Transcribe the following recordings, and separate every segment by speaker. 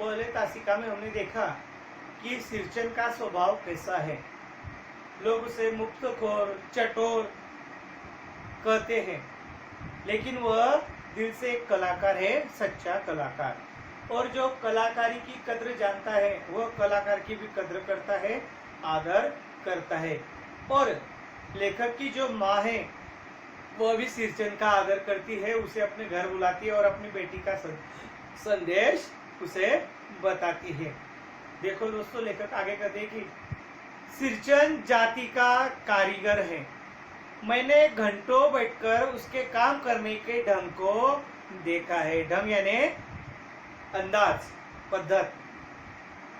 Speaker 1: पहले तासिका में हमने देखा कि सिरचन का स्वभाव कैसा है। लोग उसे मुफ्तखोर, चटोर कहते हैं, लेकिन वह दिल से एक कलाकार है, सच्चा कलाकार। और जो कलाकारी की कद्र जानता है वह कलाकार की भी कद्र करता है, आदर करता है। और लेखक की जो माँ है वह भी सिरचन का आदर करती है, उसे अपने घर बुलाती है और अपनी बेटी का संदेश उसे बताती है। देखो दोस्तों, लेखक आगे कहते हैं कि सिरचन जाति का कारीगर है। मैंने घंटों बैठकर उसके काम करने के ढंग को देखा है। ढंग यानी अंदाज, पद्धत।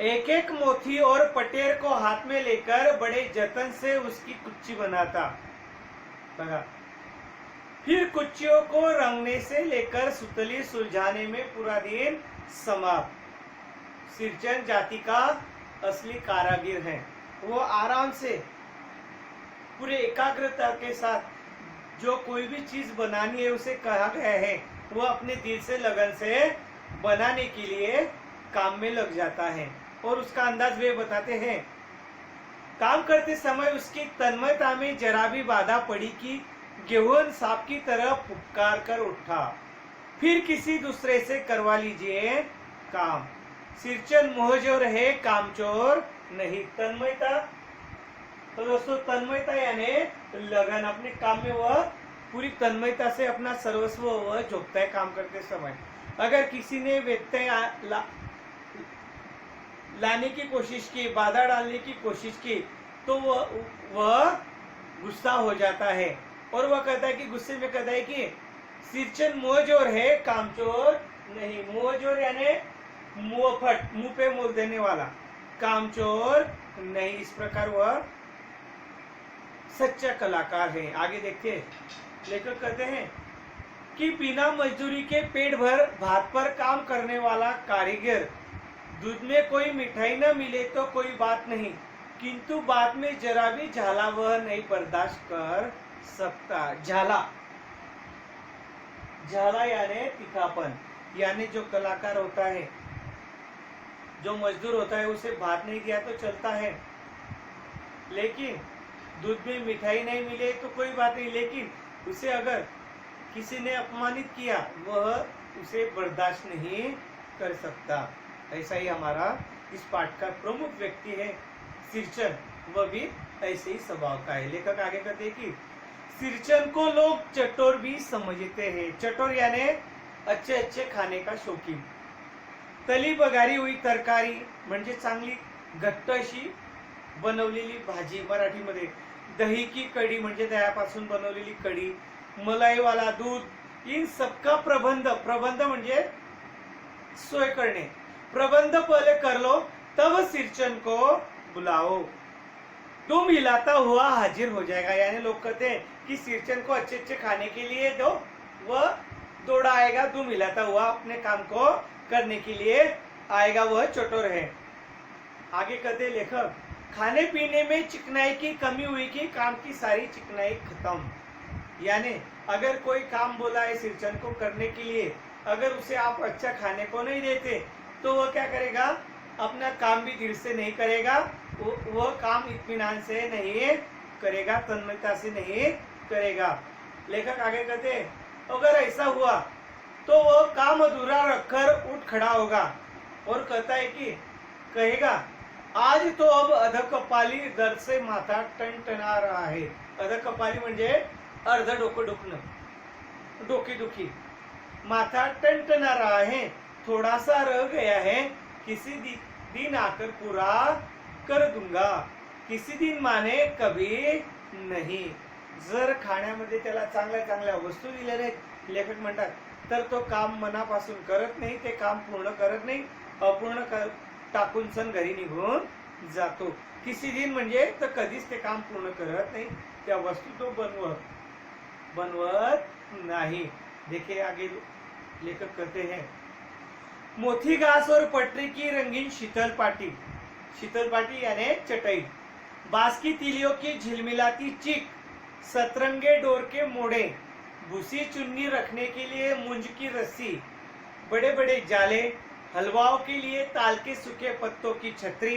Speaker 1: एक एक मोती और पटेर को हाथ में लेकर बड़े जतन से उसकी कुच्ची बनाता। फिर कुच्चियों को रंगने से लेकर सुतली सुलझाने में पूरा दिन समाप्त। सिरचन जाति का असली कारागिर है। वो आराम से, पूरे एकाग्रता के साथ जो कोई भी चीज बनानी है, उसे कहा गया है, वो अपने दिल से, लगन से बनाने के लिए काम में लग जाता है। और उसका अंदाज वे बताते हैं, काम करते समय उसकी तन्मयता में जरा भी बाधा पड़ी कि गेहूं सांप की तरह फुफकार कर उठा। फिर किसी दूसरे से करवा लीजिए काम। सिरचन मोहजोर है, कामचोर नहीं। तन्मयता, तो दोस्तों तन्मयता यानी लगन, अपने काम में वह पूरी तन्मयता से अपना सर्वस्व वह झोंकता है काम करते समय। अगर किसी ने व्यत्यय लाने की कोशिश की, बाधा डालने की कोशिश की, तो वह गुस्सा हो जाता है। और वह कहता है कि गुस्से में कहता है कि सिरचन मोहजोर है, कामचोर नहीं। मोहजोर यानी मुंहफट, मुंह पे मोल देने वाला, कामचोर नहीं। इस प्रकार वह सच्चा कलाकार है। आगे देखते हैं, लेखक कहते हैं कि बिना मजदूरी के पेट भर भात पर काम करने वाला कारीगर, दूध में कोई मिठाई न मिले तो कोई बात नहीं, किंतु बाद में जरा भी झाला वह नहीं बर्दाश्त कर सकता। झाला, झाला यानी तीखापन। यानी जो कलाकार होता है, जो मजदूर होता है, उसे भात नहीं दिया तो चलता है, लेकिन दूध में मिठाई नहीं मिले तो कोई बात नहीं, लेकिन उसे अगर किसी ने अपमानित किया वह उसे बर्दाश्त नहीं कर सकता। ऐसा ही हमारा इस पाठ का प्रमुख व्यक्ति है सिरचन, वह भी ऐसे ही स्वभाव का है। लेखक आगे कहते हैं कि सिरचन को लोग चटोर भी समझते हैं। चटोर यानी अच्छे अच्छे खाने का शौकीन। तली बघारी हुई तरकारी म्हणजे चांगली घट्ट अशी बनवलेली भाजी, मराठीमध्ये दही की कड़ी म्हणजे दह्यापासून बनवलेली कड़ी, मलाई वाला दूध, इन सबका प्रबंध, प्रबंध म्हणजे सोय करणे, प्रबंध पहले कर लो तब सिरचन को बुलाओ, तुम हिलाता हुआ हाजिर हो जाएगा। यानी लोग कहते हैं कि सिरचन को अच्छे अच्छे खाने के लिए दो, वह दौड़ा आएगा, तुम हिलाता हुआ अपने काम को करने के लिए आएगा, वह चटोर है। आगे कहते लेखक, खाने पीने में चिकनाई की कमी हुई कि काम की सारी चिकनाई खत्म। यानी अगर कोई काम बोला है सिरचन को करने के लिए, अगर उसे आप अच्छा खाने को नहीं देते तो वह क्या करेगा, अपना काम भी दिल से नहीं करेगा, वह काम इत्मीनान से नहीं करेगा, तन्मयता से नहीं करेगा। लेखक आगे कहते अगर ऐसा हुआ तो वह काम अधूरा रखकर उठ खड़ा होगा और कहता है कि कहेगा आज तो अब अधकपाली दर्द से माथा टणटणा रहा है। अधकपाली म्हणजे अर्ध डोकं दुखणं, डोकी दुखी, माथा टणटणा रहा है, थोड़ा सा रह गया है, किसी दिन आकर पूरा कर दूंगा, किसी दिन माने कभी नहीं। जर खाण्यामध्ये त्याला चांगल्या चांगल्या वस्तू दिल्या नाहीत, लेखक म्हणतात, तर तो काम मनापासून करत नाही, ते काम पूर्ण करत नाही, अपूर्ण टाकून सण घरी निघून जातो। किसी दिन म्हणजे तर कधीच ते काम पूर्ण करत नाही, त्या वस्तू तो बनवत नहीं। देखिए आगे लेखक कहते हैं, मोती घास और पटरी की रंगीन शीतल पाटी, शीतल पाटी यानी चटाई, बांस की तीलियों की झिलमिलाती चीक, सतरंगे डोर के मोड़े, भूसी चुन्नी रखने के लिए मुंज की रस्सी, बड़े बड़े जाले, हलवाओं के लिए ताल के सूखे पत्तों की छतरी,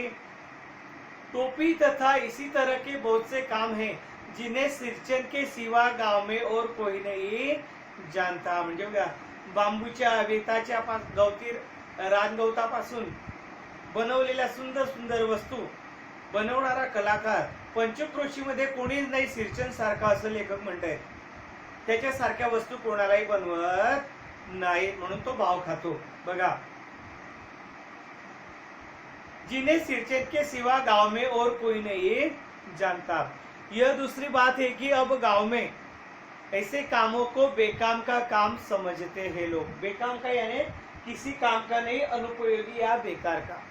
Speaker 1: टोपी तथा इसी तरह के बहुत से काम हैं जिन्हें सिरचन के सिवा गाव में और कोई नहीं जानता. म्हणजे बघा, बांबूच्या वेताच्या रानगवतापासून बनवलेल्या सुंदर सुंदर वस्तू बनवणारा कलाकार पंचक्रोशीमध्ये कोणीच नाही सिरचन सारखा, असं लेखक म्हणतायत. त्याच्यासारख्या वस्तू कोणालाही बनवत नाही, म्हणून तो भाव खातो. बघा, जिन्हें सिरचन के सिवा गांव में और कोई नहीं जानता. यह दूसरी बात है कि अब गांव में ऐसे कामों को बेकाम का काम समझते हैं लोग. बेकाम का यानी किसी काम का नहीं, अनुपयोगी या बेकार का.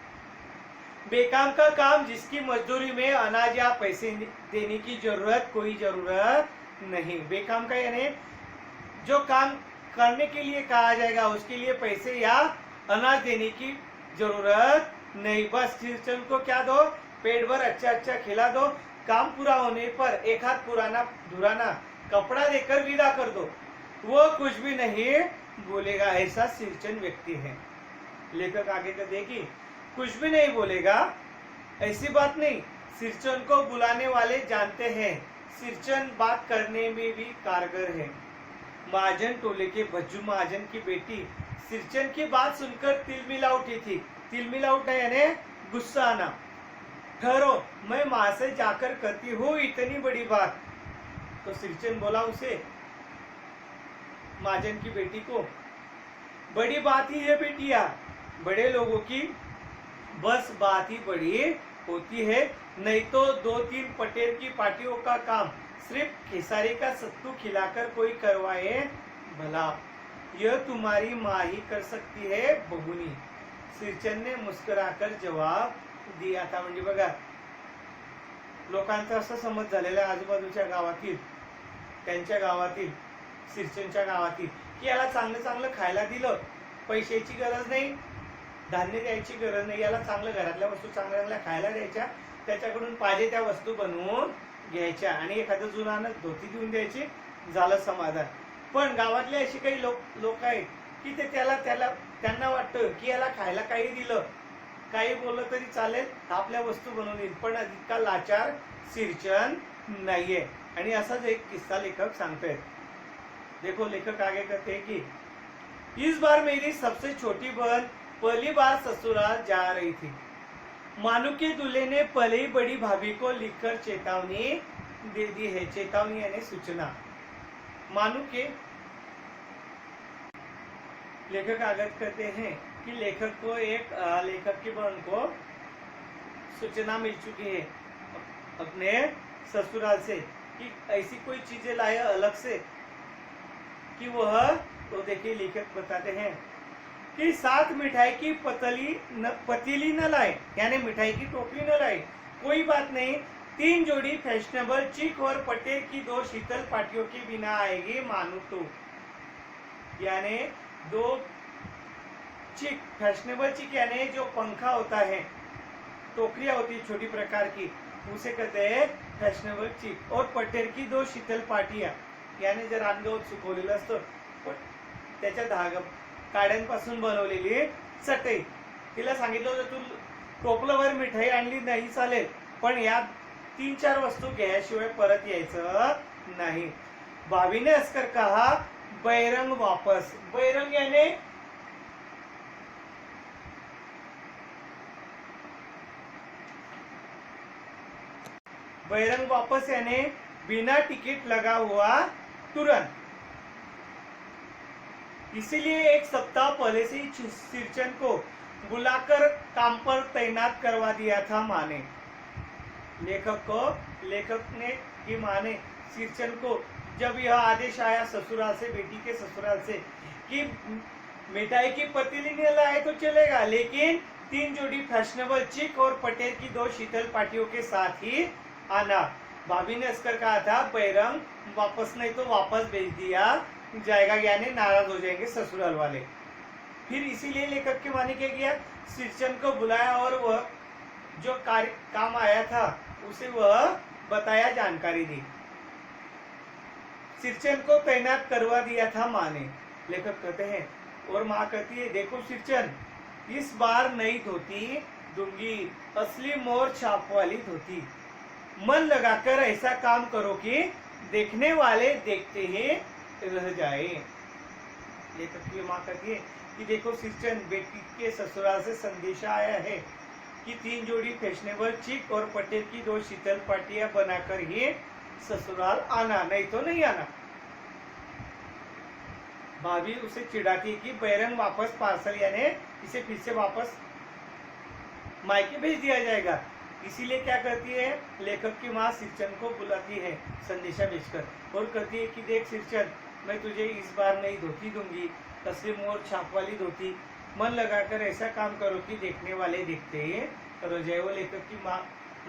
Speaker 1: बेकाम का काम जिसकी मजदूरी में अनाज या पैसे देने की कोई जरूरत नहीं. बेकाम का यानी जो काम करने के लिए कहा जाएगा उसके लिए पैसे या अनाज देने की जरूरत नहीं. बस सिरचन को क्या दो, पेट भर अच्छा खिला दो, काम पूरा होने पर एक हाथ पुराना धुराना कपड़ा देकर विदा कर दो, वो कुछ भी नहीं बोलेगा. ऐसा सिरचन व्यक्ति है. लेखक आगे का देखिए, कुछ भी नहीं बोलेगा ऐसी बात नहीं. सिरचन को बुलाने वाले जानते हैं सिरचन बात करने में भी कारगर है. महाजन टोले के भज्जू महाजन की बेटी सिरचन की बात सुनकर तिलमिला उठी थी. तिलमिला उठना यानी गुस्सा आना. ठहरो, मैं मां से जाकर करती हूँ इतनी बड़ी बात. तो सिरचन बोला उसे, महाजन की बेटी को, बड़ी बात ही है बेटिया, बड़े लोगों की बस बात ही बड़ी होती है, नहीं तो 2-3 पटेल की पार्टियों का काम सिर्फ खेसारी का सत्तू खिलाकर कोई करवाए भला. यह तुम्हारी माँ ही कर सकती है बगुनी. सिरचन ने मुस्कुराकर जवाब दिया था. म्हणजे बघा, लोकांचा असं समज झालेला आजूबाजूच्या गावातील, त्यांच्या गावातील, सिरचनच्या गावातील, की याला चांगलं चांगलं खायला दिलं, पैशाची गरज नाही, धान्य द्यायची गरज नाही, याला चांगलं घरातल्या वस्तू चांगल्या चांगल्या खायला द्यायच्या, त्याच्याकडून पाहिजे त्या वस्तू बनवून घ्यायच्या आणि एखादं जुनानं धोती देऊन द्यायची, झालं समाधान. पण गावातले अशी काही लोक आहेत की ते त्यांना वाटतं की याला खायला काही दिलं, काही बोललं तरी चालेल, आपल्या वस्तू बनवून येईल. पण इतका लाचार सिरचन नाहीये. आणि असाच एक किस्सा लेखक सांगतायत. देखो, लेखक आगे कहते हैं कि इस बार मेरी सबसे छोटी बहन पहली बार ससुराल जा रही थी. मानू के दूल्हे ने पहले ही बड़ी भाभी को लिखकर चेतावनी दे दी है. चेतावनी यानी सूचना. मानू के लेखक आगत करते हैं कि लेखक की बहन को सूचना मिल चुकी है अपने ससुराल से कि ऐसी कोई चीजें लाए अलग से कि वह, तो देखिए लेखक बताते हैं कि 7 मिठाई की पतीली न लाए, यानी मिठाई की टोकरी न लाए, कोई बात नहीं. 3 जोड़ी फैशनेबल चिक और पटेल की 2 शीतल पाटियों के बिना आएगी मानू तो. यानी 2 चिक, फैशनेबल चिक यानी जो पंखा होता है, टोकरियां होती है छोटी प्रकार की, उसे कहते हैं फॅशनेबल चिक. और पटेल की 2 शीतल पाटिया, याने जर रानगवत सुकवलेलं असतं त्याच्या काड्यांपासून बनवलेली चटई. तिला सांगितलं होतं तू टोपलंभर मिठाई आणली नाही चालेल, पण या 3-4 वस्तू घ्याशिवाय परत यायचं नाही. भाभी ने हंसकर कहा, बैरंग वापस. बैरंग यानी बैरंग वापस यानी बिना टिकट लगा हुआ तुरंत. इसीलिए 1 सप्ताह पहले से ही सिरचन को बुलाकर काम पर तैनात करवा दिया था माँ ने. लेखक ने की माँ ने सिरचन को जब यह आदेश आया ससुराल से, बेटी के ससुराल से, कि मिठाई की पतीली नहीं लाए तो चलेगा, लेकिन 3 जोड़ी फैशनेबल चिक और पटेल की 2 शीतल पाटियों के साथ ही आना. भाभी ने हंसकर कहा था, बैरंग वापस नहीं तो वापस भेज दिया जाएगा, यानी नाराज हो जाएंगे ससुराल वाले. फिर इसीलिए लेखक की माँ ने क्या किया, सिरचन को बुलाया और वह जो काम आया था उसे वह बताया, जानकारी दी. सिरचन को तैनात करवा दिया था माँ ने. लेखक कहते हैं और माँ कहती है, देखो सिरचन, इस बार नई धोती दूंगी, असली मोर छाप वाली धोती। मन लगाकर ऐसा काम करो कि देखने वाले देखते ही रह जाए। लेखक की माँ कहती है कि देखो सिरचन, बेटी के ससुराल से संदेशा आया है कि 3 जोड़ी फैशनेबल चिक और पटेल की 2 शीतल पाटियां बनाकर ही ससुराल आना, नहीं तो नहीं आना। भाभी उसे चिढ़ाती कि बैरंग वापस पार्सल, यानी इसे फिर से वापस मायके भेज दिया जाएगा। इसीलिए क्या करती है, लेखक की माँ सिरचन को बुलाती है संदेशा भेजकर और कहती है कि देख सिरचन, मैं तुझे इस बार नई धोती दूंगी, असली मोर छाप वाली धोती। मन लगाकर ऐसा काम करो कि देखने वाले देखते ही रह जाए। वो लेखक की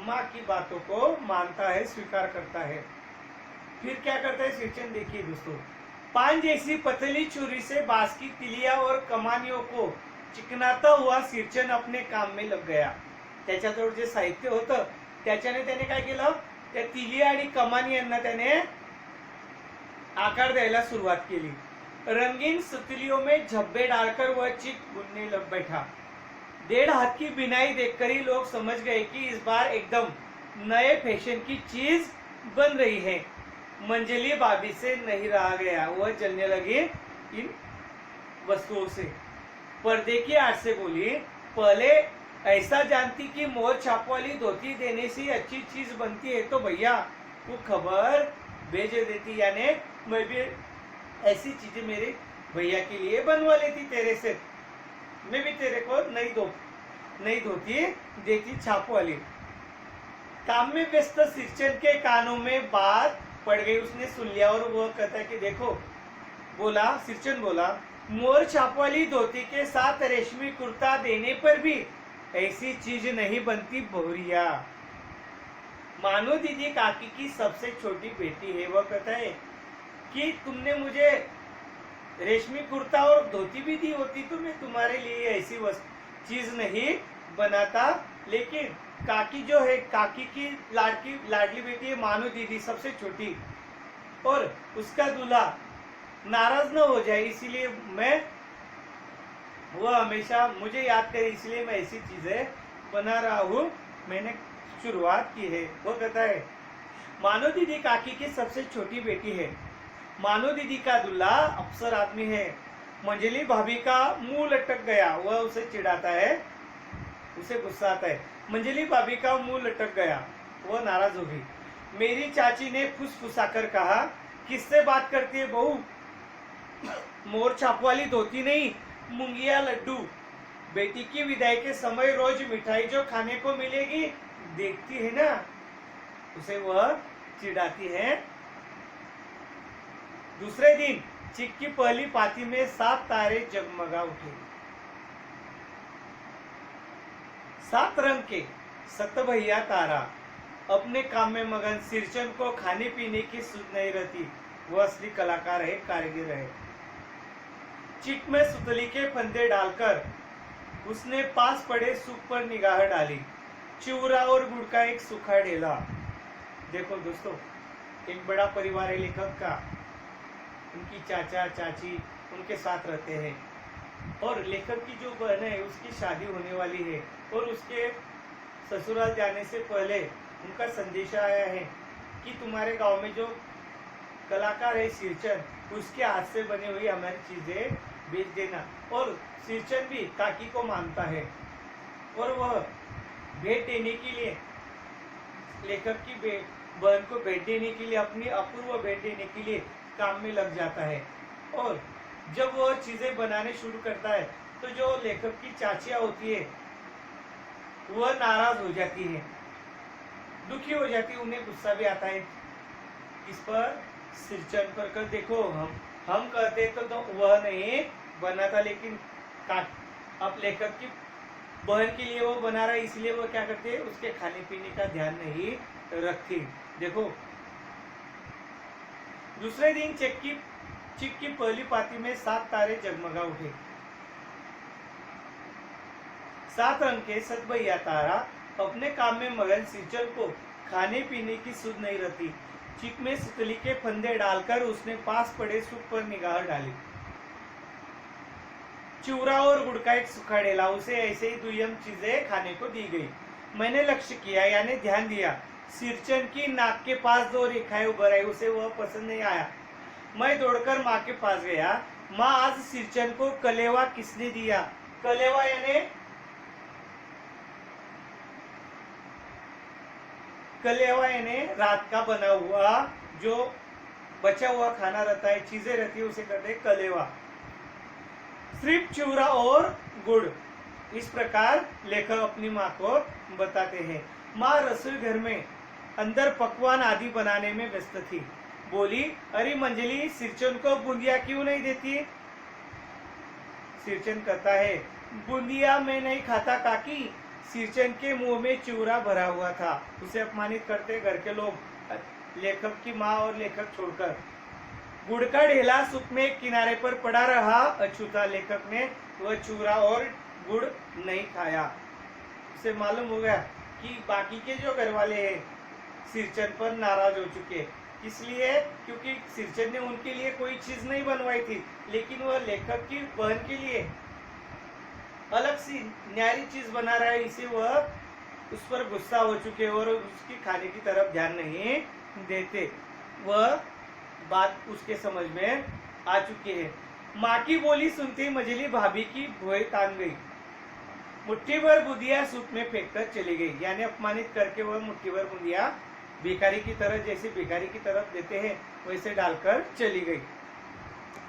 Speaker 1: माँ की बातों को मानता है, स्वीकार करता है। फिर क्या करता है सिरचन, देखिए दोस्तों, पान जैसी पतली छुरी से बांस की तिलिया और कमानियों को चिकनाता हुआ सिरचन अपने काम में लग गया। त्याच्याजवळ जे साहित्य होतं त्याच्याने त्याने काय केलं, त्या तिलिया आणि कमानी यांना त्याने आकार द्यायला सुरुवात केली। रंगीन सुतलियों में झब्बे डालकर वह चिक बुनने लग बैठा। 1.5 हाथ की बिनाई देखकर ही लोग समझ गए कि इस बार एकदम नए फैशन की चीज बन रही है। मंजली भाभी से नहीं रहा गया, वह जलने लगी इन वस्तुओं से। पर्दे की आड़ से बोली, पहले ऐसा जानती कि मोर छाप वाली धोती देने से अच्छी चीज बनती है तो भैया वो खबर भेज देती, यानी मैं भी ऐसी चीजें मेरे भैया के लिए बनवा लेती तेरे से, मैं भी तेरे को नई धोती देती छाप वाली। काम में व्यस्त सिरचन के कानों में बात पड़ गई, उसने सुन लिया और वो कहता है कि देखो, बोला सिरचन बोला, मोर छाप वाली धोती के साथ रेशमी कुर्ता देने पर भी ऐसी चीज नहीं बनती बहुरिया। मानो दीदी काकी की सबसे छोटी बेटी है, वह कहता है कि तुमने मुझे रेशमी कुर्ता और धोती भी दी होती तो मैं तुम्हारे लिए ऐसी चीज नहीं बनाता। लेकिन काकी जो है, काकी की लाडली बेटी है मानो दीदी, सबसे छोटी, और उसका दूल्हा नाराज न हो जाए इसीलिए मैं, वह हमेशा मुझे याद करे इसलिए मैं ऐसी चीजें बना रहा हूँ, मैंने शुरुआत की है। वो कहता है मानो दीदी काकी की सबसे छोटी बेटी है, मानो दीदी का दूल्हा अफसर आदमी है। मंजली भाभी का मुंह लटक गया, वह उसे चिढ़ाता है, उसे गुस्सा आता है। मंजली भाभी का मुंह लटक गया, वह नाराज होगी। मेरी चाची ने फुसफुसाकर कहा, किससे बात करती है बहू, मोर छाप वाली धोती नहीं, मुंगिया लड्डू। बेटी की विदाई के समय रोज मिठाई जो खाने को मिलेगी देखती है ना, उसे वह चिढ़ाती है। दूसरे दिन चिक की पहली पाती में 7 तारे जगमगा उठे। 7 रंग के 7 भैया तारा अपने काम में मगन। सिरचन को खाने पीने की सुध नहीं रहती, वह असली कलाकार है, कारीगर है। चिक में सुतली के फंदे डालकर उसने पास पड़े सूप पर निगाह डाली। चिवरा और गुड़ का एक सूखा ढेला। देखो दोस्तों, एक बड़ा परिवार है लेखक का, उनकी चाचा चाची उनके साथ रहते हैं और लेखक की जो बहन है उसकी शादी होने वाली है और उसके ससुराल जाने से पहले उनका संदेशा आया है कि तुम्हारे गांव में जो कलाकार है सिरचन, उसके हाथ से बनी हुई हमारी चीजें बेच देना। और सिरचन भी काकी को मानता है और वह भेंट देने के लिए, लेखक की बहन को भेंट देने के लिए, अपनी अपूर्व भेंट देने के लिए काम में लग जाता है। और जब वह चीजें बनाने शुरू करता है तो जो लेखक की चाचियां होती है वह नाराज हो जाती है, दुखी हो जाती है, उन्हें गुस्सा भी आता है इस पर, सिरचन पर। कर देखो, हम कहते तो वह नहीं बनाता, लेकिन अब लेखक की बहन के लिए वो बना रहा है, इसलिए वो क्या करते हैं, उसके खाने पीने का ध्यान नहीं रखती। देखो, दूसरे दिन चिक की पहली पाती में 7 तारे जगमगा उठे। 7 रंग के 7 भैया तारा अपने काम में मगन। सिरचन को खाने पीने की सुध नहीं रहती। चिक में सुतली के फंदे डालकर उसने पास पड़े सूप पर निगाह डाली। चिवरा और गुड़ का एक सूखा ढेला, उसे ऐसे ही दुय्यम चीजें खाने को दी गई। मैंने लक्ष्य किया यानी ध्यान दिया, सिरचन की नाक के पास 2 रेखाएं उभर आई, उसे वह पसंद नहीं आया। मैं दौड़कर माँ के पास गया। माँ, आज सिरचन को कलेवा किसने दिया? कलेवा यानी रात का बना हुआ जो बचा हुआ खाना रहता है, चीजें रहती है, उसे कहते हैं कलेवा। सिर्फ चिवरा और गुड़। इस प्रकार लेखक अपनी माँ को बताते हैं। माँ रसोई घर में अंदर पकवान आदि बनाने में व्यस्त थी। बोली, अरे मंजली, सिरचन को बूंदिया क्यों नहीं देती? सिरचन कहता है, बूंदिया मैं नहीं खाता काकी। सिरचन के मुंह में चिवरा भरा हुआ था। उसे अपमानित करते घर के लोग, लेखक की माँ और लेखक छोड़कर। गुड़ का ढेला सुख में एक किनारे पर पड़ा रहा। अछूता लेखक ने वह चिवरा और गुड़ नहीं खाया। उसे मालूम हो गया कि बाकी के जो घर वाले हैं सिरचन पर नाराज हो चुके। इसलिए क्योंकि सिरचन ने उनके लिए कोई चीज नहीं बनवाई थी, लेकिन वह लेखक की बहन के लिए अलग सी न्यारी चीज बना रहा है, इसे वह उस पर गुस्सा हो चुके और उसकी खाने की तरफ ध्यान नहीं देते। वह बात उसके समझ में आ चुकी है। माँ की बोली सुनते ही मझली भाभी की भौहें तान गई। मुट्ठी भर बूंदिया सूप में फेंककर चली गई, यानी अपमानित करके वह मुट्ठी भर बूंदिया भिखारी की तरह, जैसे भिखारी की तरफ देते हैं वैसे डालकर चली गई।